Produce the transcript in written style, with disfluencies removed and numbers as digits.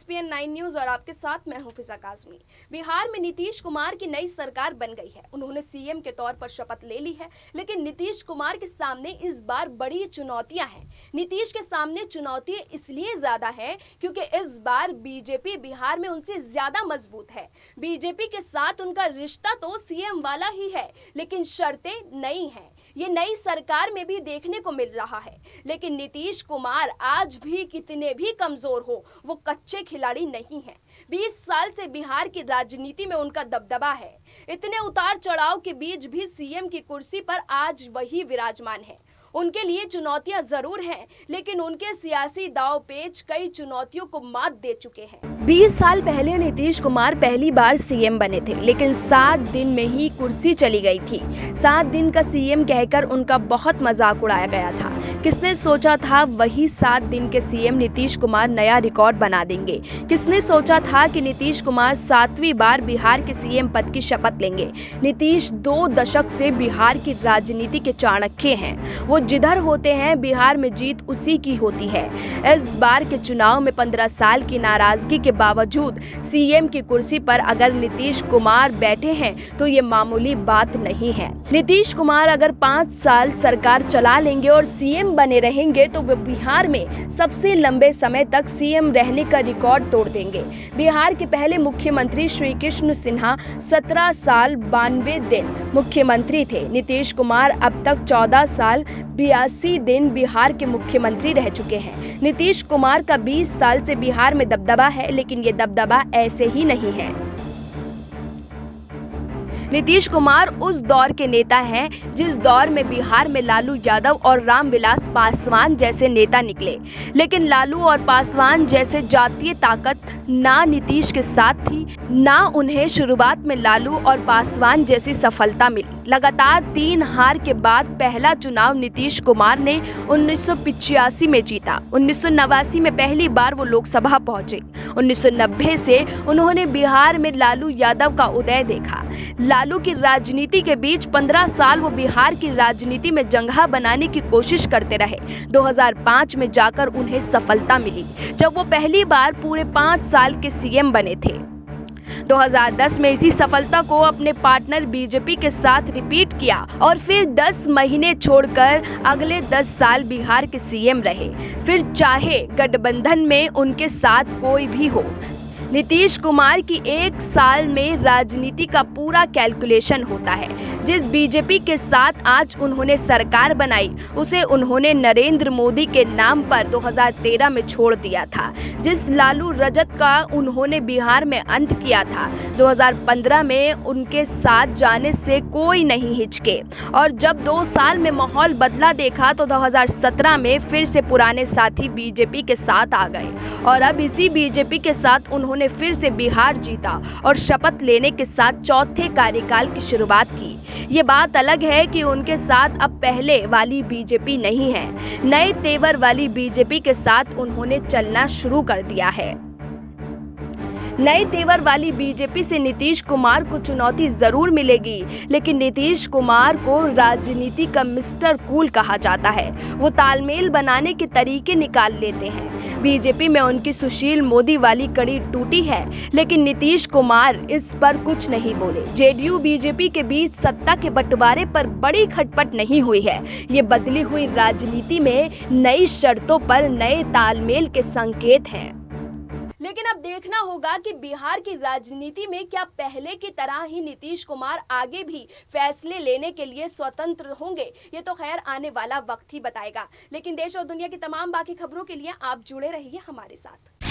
ESPN 9 news और आपके साथ मैं हूं फिजा काज़मी। बिहार में नीतीश कुमार की नई सरकार बन गई है। उन्होंने सीएम के तौर पर शपथ ले ली है, लेकिन नीतीश कुमार के सामने इस बार बड़ी चुनौतियां हैं। नीतीश के सामने चुनौतियां इसलिए ज्यादा है क्योंकि इस बार बीजेपी बिहार में उनसे ज्यादा मजबूत है। बीजेपी के साथ उनका रिश्ता तो सीएम वाला ही है, लेकिन शर्तें नई हैं। ये नई सरकार में भी देखने को मिल रहा है। लेकिन नीतीश कुमार आज भी कितने भी कमजोर हो, वो कच्चे खिलाड़ी नहीं हैं। 20 साल से बिहार की राजनीति में उनका दबदबा है। इतने उतार चढ़ाव के बीच भी सीएम की कुर्सी पर आज वही विराजमान है। उनके लिए चुनौतियां जरूर हैं, लेकिन उनके सियासी दांव पेच कई चुनौतियों को मात दे चुके हैं। 20 साल पहले नीतीश कुमार पहली बार सीएम बने थे, लेकिन 7 दिन में ही कुर्सी चली गई थी। 7 दिन का सीएम कहकर उनका बहुत मजाक उड़ाया गया था। किसने सोचा था वही 7 दिन के सीएम नीतीश कुमार नया रिकॉर्ड बना देंगे? किसने सोचा था कि नीतीश कुमार 7वीं बार बिहार के सीएम पद की शपथ लेंगे? नीतीश 2 दशक से बिहार की राजनीति के चाणक्य हैं। वो जिधर होते हैं बिहार में जीत उसी की होती है। इस बार के चुनाव में 15 साल की नाराजगी के बावजूद सीएम की कुर्सी पर अगर नीतीश कुमार बैठे हैं तो ये मामूली बात नहीं है। नीतीश कुमार अगर 5 साल सरकार चला लेंगे और सीएम बने रहेंगे तो वे बिहार में सबसे लंबे समय तक सीएम रहने का रिकॉर्ड तोड़ देंगे। बिहार के पहले मुख्यमंत्री श्री कृष्ण सिन्हा 17 साल 92 दिन मुख्यमंत्री थे। नीतीश कुमार अब तक 14 साल 82 दिन बिहार के मुख्यमंत्री रह चुके हैं। नीतीश कुमार का 20 साल से बिहार में दबदबा है, लेकिन ये दबदबा ऐसे ही नहीं है। नीतीश कुमार उस दौर के नेता हैं जिस दौर में बिहार में लालू यादव और रामविलास पासवान जैसे नेता निकले, लेकिन लालू और पासवान जैसे जातीय ताकत ना नीतीश के साथ थी, ना उन्हें शुरुआत में लालू और पासवान जैसी सफलता मिली। लगातार 3 हार के बाद पहला चुनाव नीतीश कुमार ने 1985 में जीता। 1989 में पहली बार वो लोकसभा पहुंचे। 1990 से उन्होंने बिहार में लालू यादव का उदय देखा। लालू की राजनीति के बीच 15 साल वो बिहार की राजनीति में जंगहा बनाने की कोशिश करते रहे। 2005 में जाकर उन्हें सफलता मिली, जब वो पहली बार पूरे 5 साल के सीएम बने थे। 2010 में इसी सफलता को अपने पार्टनर बीजेपी के साथ रिपीट किया और फिर 10 महीने छोड़कर अगले 10 साल बिहार के सीएम रहे, फिर चाहे गठबंधन में उनके साथ कोई भी हो। नीतीश कुमार की 1 साल में राजनीति का पूरा कैलकुलेशन होता है। जिस बीजेपी के साथ आज उन्होंने सरकार बनाई, उसे उन्होंने नरेंद्र मोदी के नाम पर 2013 में छोड़ दिया था। जिस लालू रजत का उन्होंने बिहार में अंत किया था, 2015 में उनके साथ जाने से कोई नहीं हिचके, और जब 2 साल में माहौल बदला देखा तो 2017 में फिर से पुराने साथी बीजेपी के साथ आ गए, और अब इसी बीजेपी के साथ उन्होंने फिर से बिहार जीता और शपथ लेने के साथ चौथे कार्यकाल की शुरुआत की। ये बात अलग है कि उनके साथ अब पहले वाली बीजेपी नहीं है। नए तेवर वाली बीजेपी के साथ उन्होंने चलना शुरू कर दिया है। नए तेवर वाली बीजेपी से नीतीश कुमार को चुनौती जरूर मिलेगी, लेकिन नीतीश कुमार को राजनीति का मिस्टर कूल कहा जाता है। वो तालमेल बनाने के तरीके निकाल लेते हैं। बीजेपी में उनकी सुशील मोदी वाली कड़ी टूटी है, लेकिन नीतीश कुमार इस पर कुछ नहीं बोले। जेडीयू बीजेपी के बीच सत्ता के बंटवारे पर बड़ी खटपट नहीं हुई है। ये बदली हुई राजनीति में नई शर्तों पर नए तालमेल के संकेत हैं। लेकिन अब देखना होगा कि बिहार की राजनीति में क्या पहले की तरह ही नीतीश कुमार आगे भी फैसले लेने के लिए स्वतंत्र होंगे। ये तो खैर आने वाला वक्त ही बताएगा। लेकिन देश और दुनिया की तमाम बाकी खबरों के लिए आप जुड़े रहिए हमारे साथ।